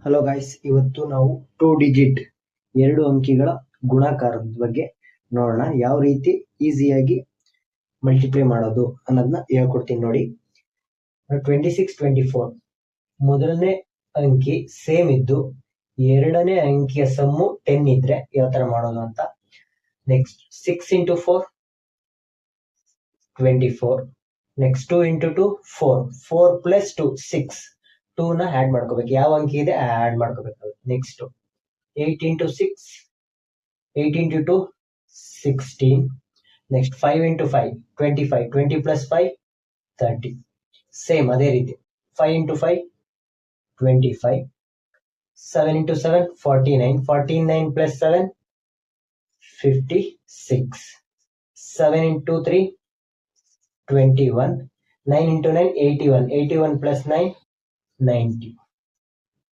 Hello guys, ಇವತ್ತು ನಾವು 2 digit 2 ಅಂಕಿಗಳ ಗುಣಾಕಾರದ ಬಗ್ಗೆ ನೋಡೋಣ. ಯಾವ ರೀತಿ ಈಸಿಯಾಗಿ ಮಲ್ಟಿಪ್ಲೈ ಮಾಡೋದು ಅನ್ನೋದನ್ನ ಹೇಳ್ಕೊಡ್ತೀನಿ ನೋಡಿ. 26, 24 ಮೊದಲನೇ ಅಂಕಿ ಸೇಮ್ ಇದ್ದು ಎರಡನೇ ಅಂಕಿಯ ಸಮ್ಮು 10 ಇದ್ರೆ ಯಾವ ತರ ಮಾಡೋದು ಅಂತ. Next 6 into 4 24. Next 2 into 2 4. 4 plus 2 6. 2 ನ ಆಡ್ ಮಾಡ್ಕೋಬೇಕು. ಯಾವ ಅಂಕಿ ಇದೆ ಆಡ್ ಮಾಡ್ಕೋಬೇಕು. Next 8 into 6 8 into 2 16. Next 5 into 5 25. 20 plus 5 30. Same ಅದೇ ರೀತಿ 5 into 5 25. 7 into 7 49. 49 plus 7 56. 7 into 3 21. 9 into 9 81. 81 plus 9 90.